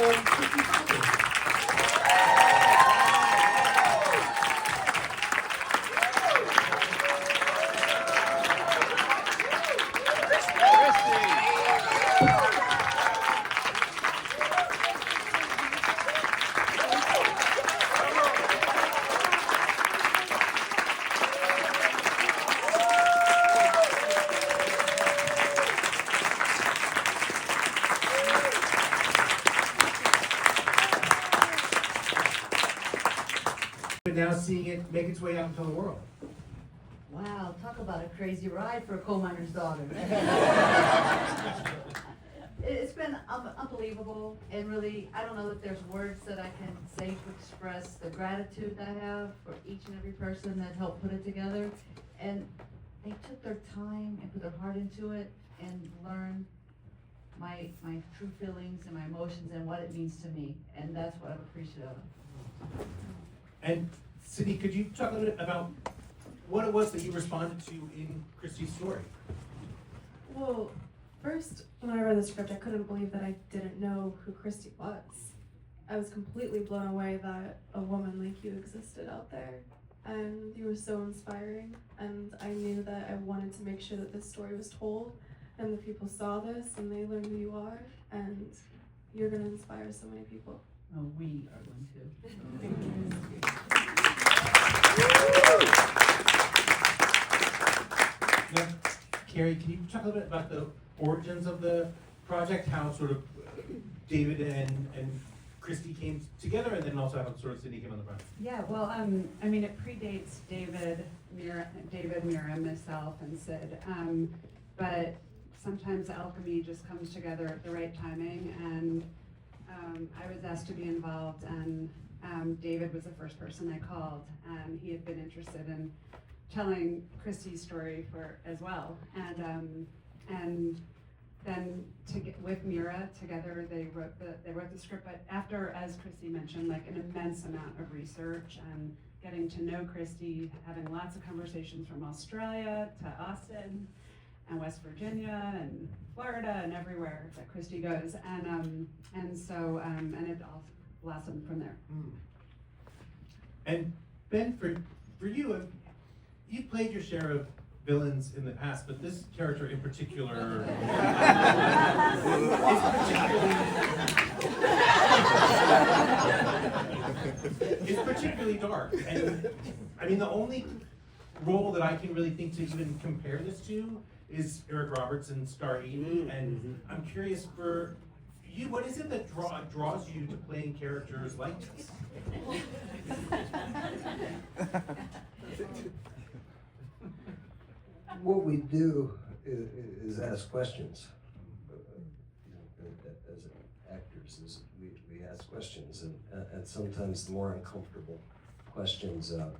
welcome Christy. Now seeing it make its way out into the world. Wow, talk about a crazy ride for a coal miner's daughter. It's been unbelievable, and really, I don't know that there's words that I can say to express the gratitude I have for each and every person that helped put it together. And they took their time and put their heart into it and learned my true feelings and my emotions and what it means to me. And that's what I'm appreciative of. And Sydney, could you talk a little bit about what it was that you responded to in Christy's story? Well, first, when I read the script, I couldn't believe that I didn't know who Christy was. I was completely blown away that a woman like you existed out there, and you were so inspiring, and I knew that I wanted to make sure that this story was told, and the people saw this, and they learned who you are, and you're going to inspire so many people. Oh, we are going to. Now, Carrie, can you talk a little bit about the origins of the project, how sort of David and Christy came together, and then also how sort of Sydney came on the project? Yeah, well, I mean, it predates David, Mira, myself, and Sid, but sometimes alchemy just comes together at the right timing, and I was asked to be involved, and David was the first person I called, and he had been interested in telling Christy's story as well, and then with Mira together, they wrote the script. But after, as Christy mentioned, like an immense amount of research and getting to know Christy, having lots of conversations from Australia to Austin and West Virginia and Florida and everywhere that Christy goes, and it all blossomed from there. And Ben, for you, you played your share of villains in the past, but this character in particular is particularly dark. And I mean, the only role that I can really think to even compare this to is Eric Roberts in Star 80, and I'm curious for you, what is it that draws you to playing characters like this? What we do is ask questions. As actors, we ask questions, and sometimes the more uncomfortable questions, the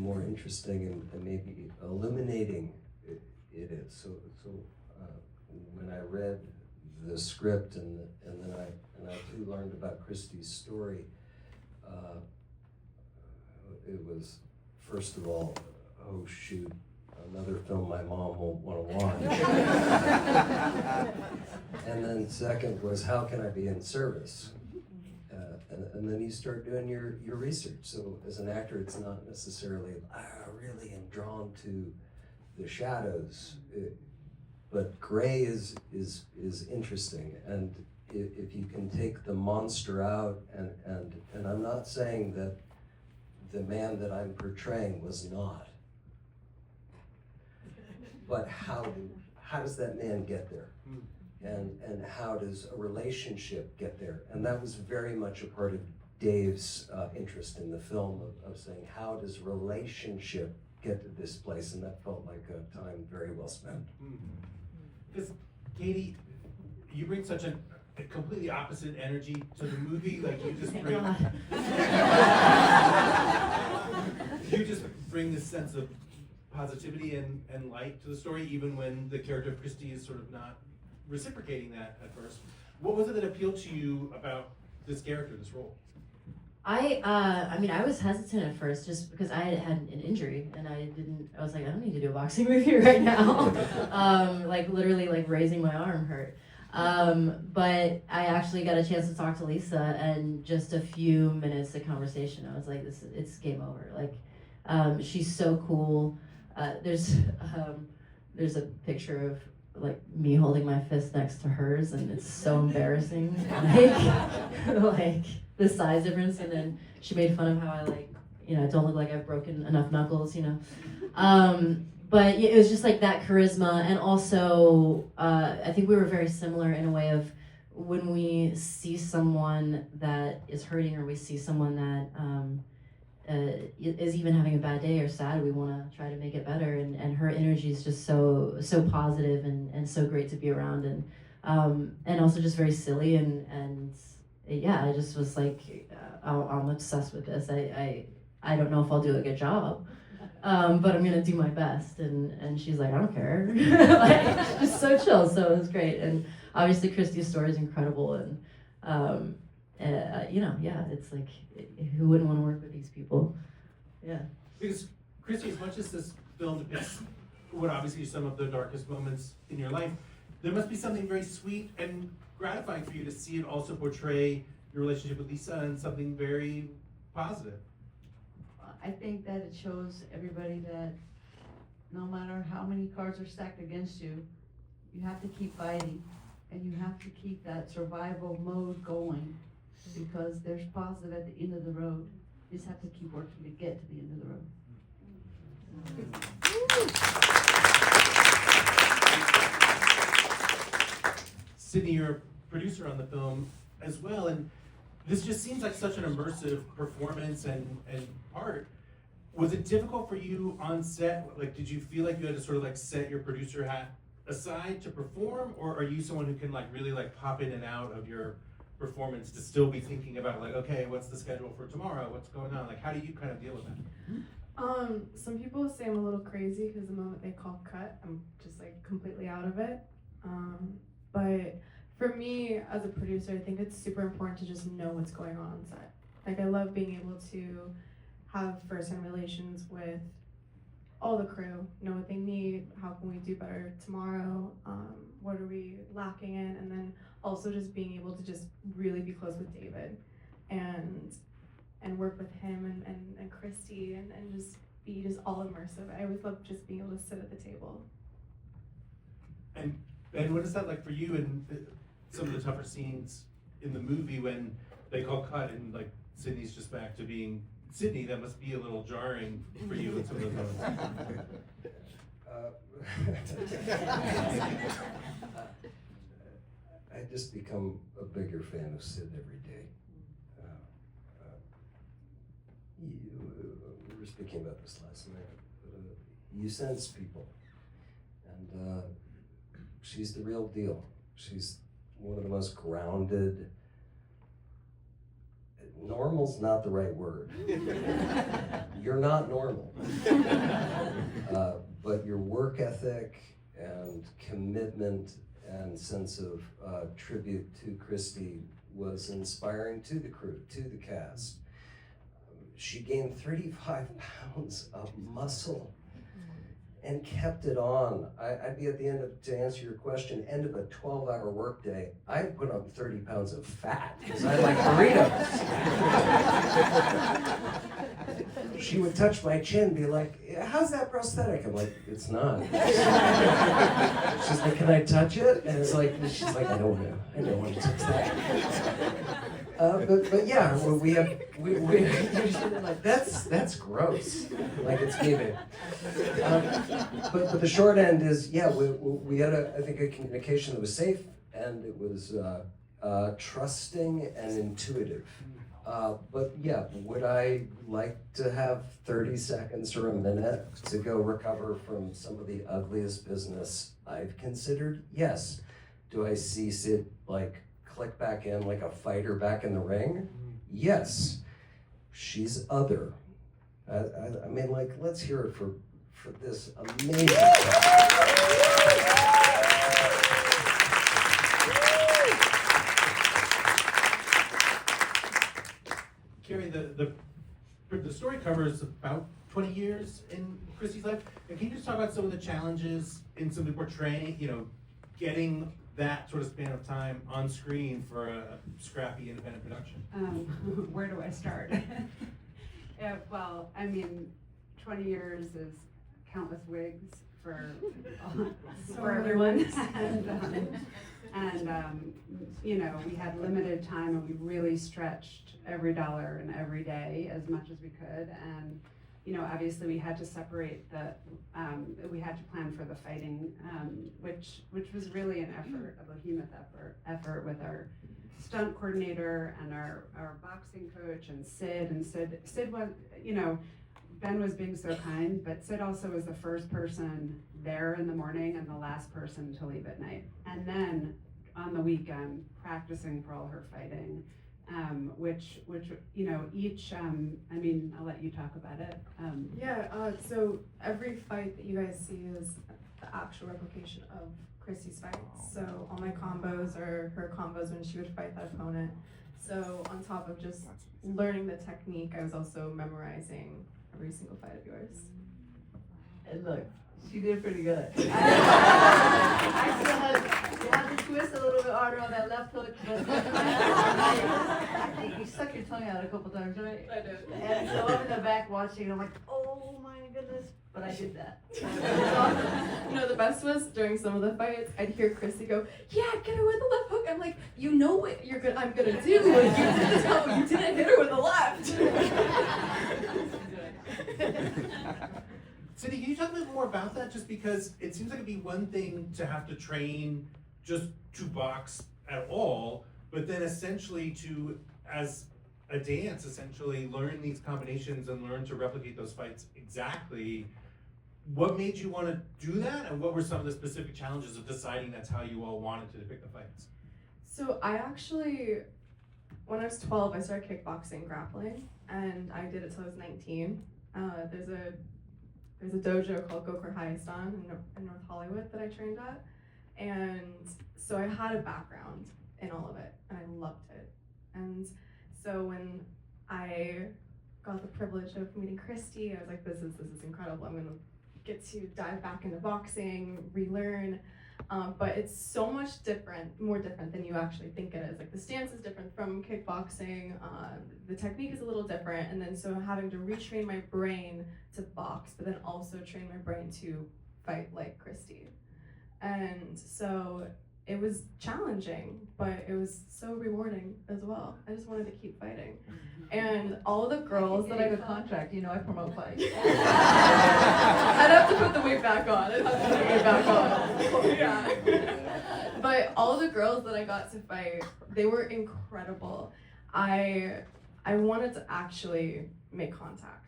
more interesting and maybe illuminating it is. So when I read the script and then I too learned about Christy's story, it was, first of all, oh shoot, another film my mom won't want to watch. And then second was, how can I be in service? And then you start doing your research. So as an actor, it's not necessarily, I really am drawn to the shadows, but gray is interesting. And if you can take the monster out, and I'm not saying that the man that I'm portraying was not, but how does that man get there? And how does a relationship get there? And that was very much a part of Dave's interest in the film, of saying, how does relationship get to this place? And that felt like a time very well spent. Because Katie, you bring such a completely opposite energy to the movie. Like you just bring this sense of positivity and light to the story, even when the character of Christy is sort of not reciprocating that at first. What was it that appealed to you about this character, this role? I mean, I was hesitant at first just because I had an injury and I was like, I don't need to do a boxing movie right now. Like literally like raising my arm hurt. But I actually got a chance to talk to Lisa, and just a few minutes of conversation, I was like, it's game over. Like, she's so cool. There's a picture of like me holding my fist next to hers, and it's so embarrassing, like the size difference. And then she made fun of how I don't look like I've broken enough knuckles, But it was just like that charisma, and also I think we were very similar in a way of when we see someone that is hurting, or we see someone that is even having a bad day or sad, we want to try to make it better. And her energy is just so positive and so great to be around, and also just very silly, and yeah, I just was like, I'm obsessed with this. I don't know if I'll do a good job. But I'm gonna do my best, and she's like, I don't care, like, just so chill. So it was great, and obviously Christy's story is incredible, and yeah, it's like, who wouldn't want to work with these people? Yeah. Because Christy, as much as this film depicts what obviously are some of the darkest moments in your life, there must be something very sweet and gratifying for you to see it also portray your relationship with Lisa and something very positive. I think that it shows everybody that no matter how many cards are stacked against you, you have to keep fighting, and you have to keep that survival mode going, because there's positive at the end of the road. You just have to keep working to get to the end of the road. Sydney, you're a producer on the film as well, and this just seems like such an immersive performance and art. Was it difficult for you on set? Like, did you feel like you had to sort of like set your producer hat aside to perform, or are you someone who can like really like pop in and out of your performance to still be thinking about like, okay, what's the schedule for tomorrow? What's going on? Like, how do you kind of deal with that? Some people say I'm a little crazy because the moment they call cut, I'm just like completely out of it. But for me as a producer, I think it's super important to just know what's going on set. Like, I love being able to have first-hand relations with all the crew, know what they need, how can we do better tomorrow, what are we lacking in, and then also just being able to just really be close with David and work with him and Christy and just be just all immersive. I always love just being able to sit at the table. And what is that like for you in some of the tougher scenes in the movie when they call cut and like Sydney's just back to being Sydney? That must be a little jarring for you in some of those moments. I just become a bigger fan of Sid every day. We were speaking about this last night. You sense people, and she's the real deal. She's one of the most grounded. Normal's not the right word. You're not normal. But your work ethic and commitment and sense of tribute to Christy was inspiring to the crew, to the cast. She gained 35 pounds of muscle and kept it on. I'd be at the end of, to answer your question, end of a 12-hour workday, I put on 30 pounds of fat because I like burritos. She would touch my chin and be like, how's that prosthetic? I'm like, it's not. She's like, can I touch it? And it's like, she's like, I don't want to touch that. But yeah, we usually like, that's gross. Like, it's giving. But the short end is, yeah, we had I think a communication that was safe, and it was trusting and intuitive. But yeah, would I like to have 30 seconds or a minute to go recover from some of the ugliest business I've considered? Yes. Do I see Sid like click back in like a fighter back in the ring? Yes. She's other. I mean, like, let's hear it for this amazing Carrie, the story covers about 20 years in Christy's life. And can you just talk about some of the challenges in some of the portraying, getting that sort of span of time on screen for a scrappy independent production? Where do I start? Yeah, well, I mean, 20 years is countless wigs for everyone. and you know, we had limited time and we really stretched every dollar and every day as much as we could. And, you know, obviously we had to separate we had to plan for the fighting, which was really an effort, a behemoth effort with our stunt coordinator and our boxing coach and Sid was, you know, Ben was being so kind, but Sid also was the first person there in the morning and the last person to leave at night. And then on the weekend, practicing for all her fighting, which you know, each, I mean, I'll let you talk about it. So every fight that you guys see is the actual replication of Christy's fights. So all my combos are her combos when she would fight that opponent. So on top of just learning the technique, I was also memorizing every single fight of yours. And look, she did pretty good. I still had to twist a little bit harder on that left hook, but you stuck your tongue out a couple times, right? I did. And so I'm in the back watching, and I'm like, oh my goodness, but I did that. You know, the best was during some of the fights, I'd hear Christy go, "Yeah, get her with the left hook." I'm like, you know what I'm gonna do. Like, you didn't hit her with the left. Cindy, can you talk a bit more about that? Just because it seems like it'd be one thing to have to train just to box at all, but then essentially to, as a dance, essentially learn these combinations and learn to replicate those fights exactly. What made you want to do that, and what were some of the specific challenges of deciding that's how you all wanted to depict the fights? So I actually, when I was 12, I started kickboxing grappling, and I did it till I was 19. There's a dojo called Gokor Hayastan in North Hollywood that I trained at, and so I had a background in all of it, and I loved it. And so when I got the privilege of meeting Christy, I was like, this is incredible. I'm gonna get to dive back into boxing, relearn. But it's so much more different than you actually think it is. Like, the stance is different from kickboxing, the technique is a little different, and then so having to retrain my brain to box, but then also train my brain to fight like Christy. And so it was challenging, but it was so rewarding as well. I just wanted to keep fighting. And all the girls that I could contract, you know, I promote fights. I'd have to put the weight back on. Yeah. But all the girls that I got to fight, they were incredible. I wanted to actually make contact,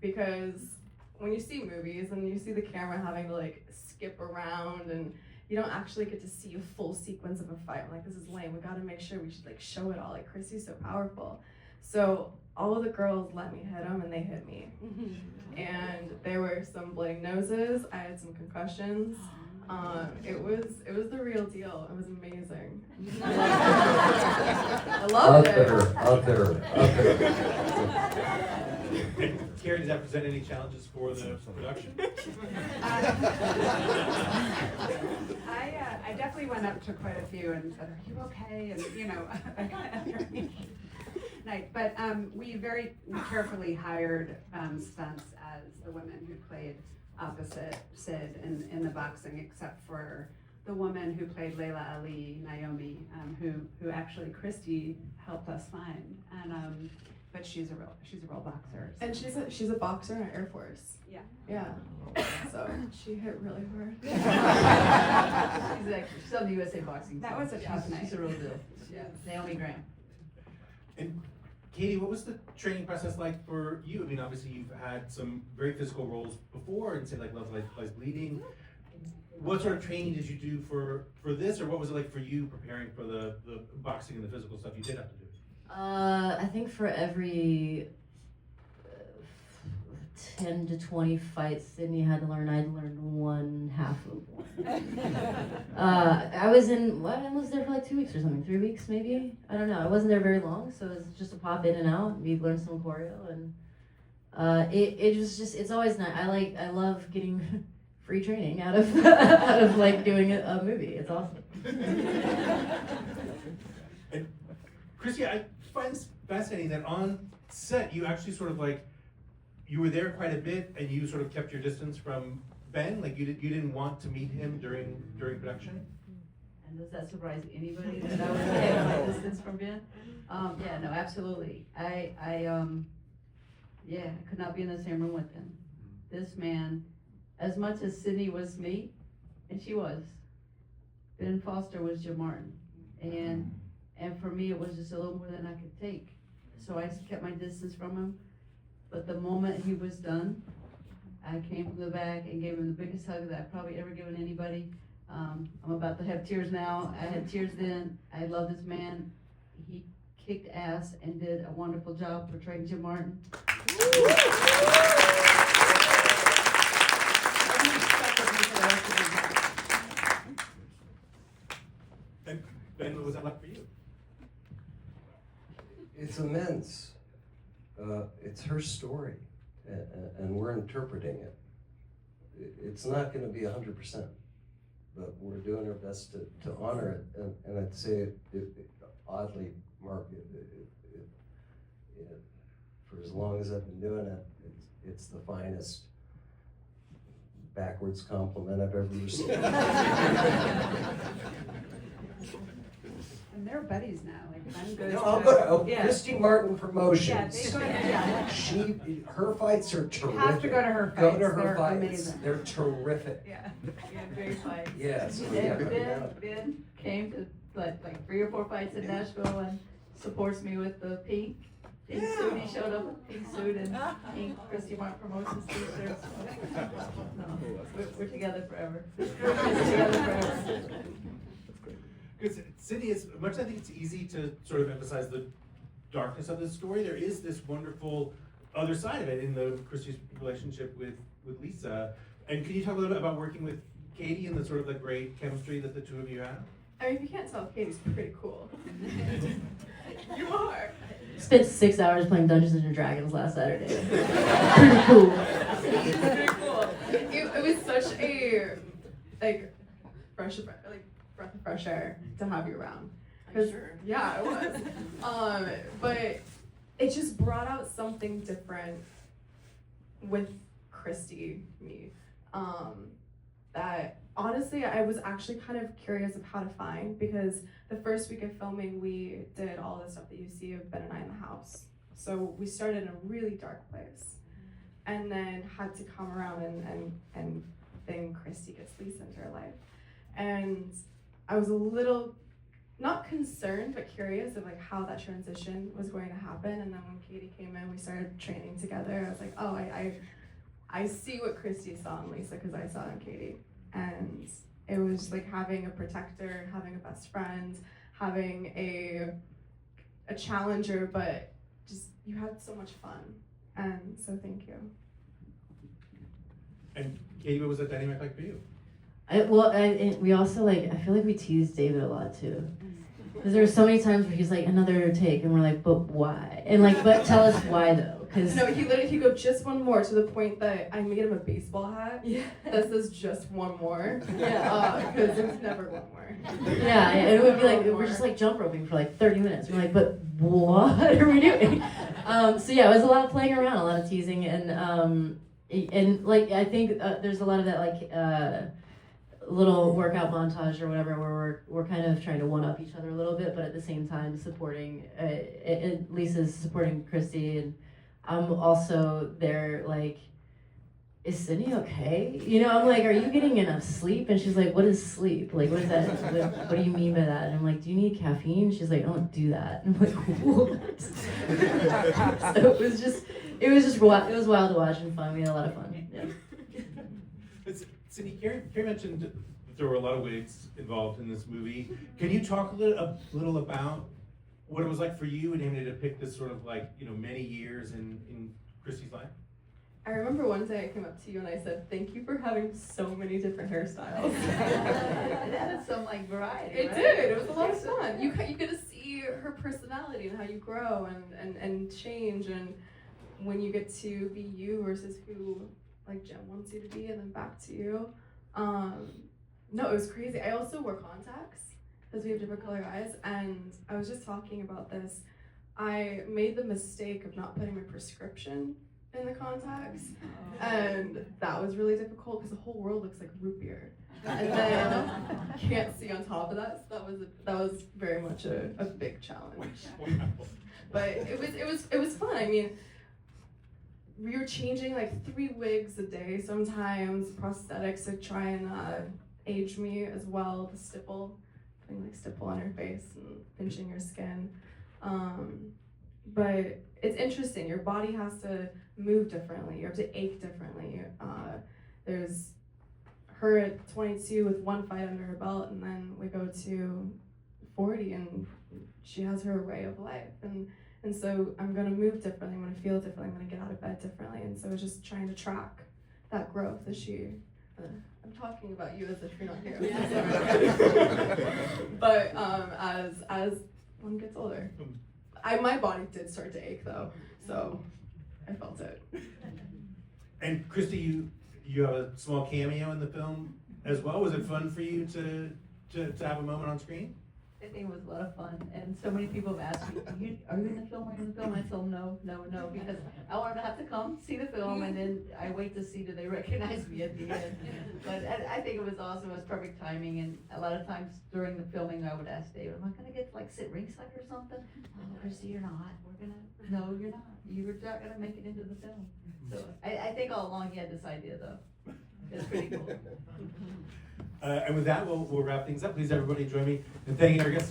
because when you see movies and you see the camera having to like skip around and you don't actually get to see a full sequence of a fight. I'm like, this is lame. We got to make sure we should like show it all. Like, Christy's so powerful. So all of the girls let me hit them, and they hit me. And there were some bloody noses. I had some concussions. It was the real deal. It was amazing. I loved it. Out there. Carrie, does that present any challenges for the production? I definitely went up to quite a few and said, "Are you okay?" And you know, night. But we very carefully hired stunts as the women who played opposite Sid in the boxing, except for the woman who played Layla Ali, Naomi, who actually Christy helped us find, and but she's a real boxer. And she's a boxer in Air Force. Yeah. Yeah. So she hit really hard. She's on the USA Boxing. That was a tough night. She's a real deal. Yeah. Naomi Graham. And Katie, what was the training process like for you? I mean, obviously you've had some very physical roles before, and say like Love Lies Bleeding. What sort of training did you do for this, or what was it like for you preparing for the boxing and the physical stuff you did have to do? I think for every 10 to 20 fights Sydney had to learn, I'd learned one half of one. I was there for like 2 weeks or something, 3 weeks maybe. I don't know. I wasn't there very long, so it was just a pop in and out. We learned some choreo, and it was just, it's always nice. I love getting free training out of out of like doing a movie. It's awesome. And Christy, I find this fascinating that on set you actually sort of like, you were there quite a bit and you sort of kept your distance from Ben, like you didn't want to meet him during production? And does that surprise anybody that I was taking my distance from Ben? Yeah, no, absolutely. I could not be in the same room with him. This man, as much as Sydney was me, and she was, Ben Foster was Jim Martin. And for me, it was just a little more than I could take. So I kept my distance from him. But the moment he was done, I came from the back and gave him the biggest hug that I've probably ever given anybody. I'm about to have tears now. I had tears then. I love this man. He kicked ass and did a wonderful job portraying Jim Martin. And Ben, what was that like for you? It's immense. It's her story, and we're interpreting it. It's not going to be 100%, but we're doing our best to honor it. And I'd say, oddly, Mark, for as long as I've been doing it, it's the finest backwards compliment I've ever received. And they're buddies now, like I'm good. No, I'll go to Yeah. Christy Martin Promotions. Yeah, they go to, yeah. Her fights are terrific. You have to go to her Go fights. to her They're fights. amazing. They're terrific. Yeah. Very fight. Yes. Ben came to like 3 or 4 fights in Nashville and supports me with the pink suit. He showed up with a pink suit and pink Christy Martin Promotions t-shirts. No, we're together forever. We're together forever. Because Sydney, as much as I think it's easy to sort of emphasize the darkness of this story, there is this wonderful other side of it in the Christy's relationship with Lisa. And can you talk a little bit about working with Katie and the sort of the great chemistry that the two of you have? I mean, if you can't tell, Katie's pretty cool. You are. Spent 6 hours playing Dungeons and Dragons last Saturday. Pretty cool. Pretty cool. It was such a breath of fresh air to have you around. Sure. Yeah, it was. But it just brought out something different with Christy, me. That honestly, I was actually kind of curious of how to find, because the first week of filming, we did all the stuff that you see of Ben and I in the house. So we started in a really dark place, and then had to come around and then Christy gets Lisa into her life. And I was a little, not concerned, but curious of like how that transition was going to happen. And then when Katie came in, we started training together. I was like, oh, I see what Christy saw in Lisa because I saw it in Katie. And it was like having a protector, having a best friend, having a challenger, but just you had so much fun. And so thank you. And Katie, what was that dynamic like for you? We also I feel like we teased David a lot too. Because there were so many times where he's like, another take, and we're like, but why? And like, but tell us why though. Cause No, he'd go just one more, to the point that I made him a baseball hat that says just one more. Yeah. Because there's never one more. Yeah, and it would be like, we're just like jump roping for like 30 minutes. We're like, but what are we doing? So yeah, it was a lot of playing around, a lot of teasing, and like I think there's a lot of that like little workout montage or whatever where we're kind of trying to one up each other a little bit, but at the same time supporting. Lisa's supporting Christy, and I'm also there like, is Sydney okay? You know, I'm like, are you getting enough sleep? And she's like, what is sleep? Like, what is that? What do you mean by that? And I'm like, do you need caffeine? She's like, I don't do that. And I'm like, what? So it was wild to watch and fun. We had a lot of fun. Yeah. Sydney, Carrie mentioned that there were a lot of wigs involved in this movie. Can you talk a little about what it was like for you and him to depict this sort of like, many years in Christy's life? I remember one day I came up to you and I said, thank you for having so many different hairstyles. It added some like variety. It right? did. It was a lot of fun. You get to see her personality and how you grow and change, and when you get to be you versus who like Jen wants you to be, and then back to you. No, it was crazy. I also wore contacts because we have different color eyes, and I was just talking about this. I made the mistake of not putting my prescription in the contacts, and that was really difficult because the whole world looks like root beer, and then you can't see on top of that. So that was very much a big challenge. But it was fun. I mean, we were changing like 3 wigs a day sometimes, prosthetics to try and age me as well, the stipple, putting like stipple on your face and pinching your skin. But it's interesting, your body has to move differently, you have to ache differently. There's her at 22 with 1 fight under her belt, and then we go to 40 and she has her way of life. And so I'm gonna move differently, I'm gonna feel differently, I'm gonna get out of bed differently. And so it's just trying to track that growth as she, I'm talking about you as if you're not here. But as one gets older, my body did start to ache though, so I felt it. And Christy, you have a small cameo in the film as well. Was it fun for you to have a moment on screen? I think it was a lot of fun, and so many people have asked me, are you in the film, are you in the film? And I told them no, because I want them to have to come see the film, and then I wait to see do they recognize me at the end. But I think it was awesome, it was perfect timing, and a lot of times during the filming I would ask David, am I gonna get like sit ringside or something? Oh, Christy, you're not, no, you're not, you're not gonna make it into the film. So I think all along he had this idea though, it's pretty cool. And with that, we'll wrap things up. Please, everybody, join me in thanking our guests.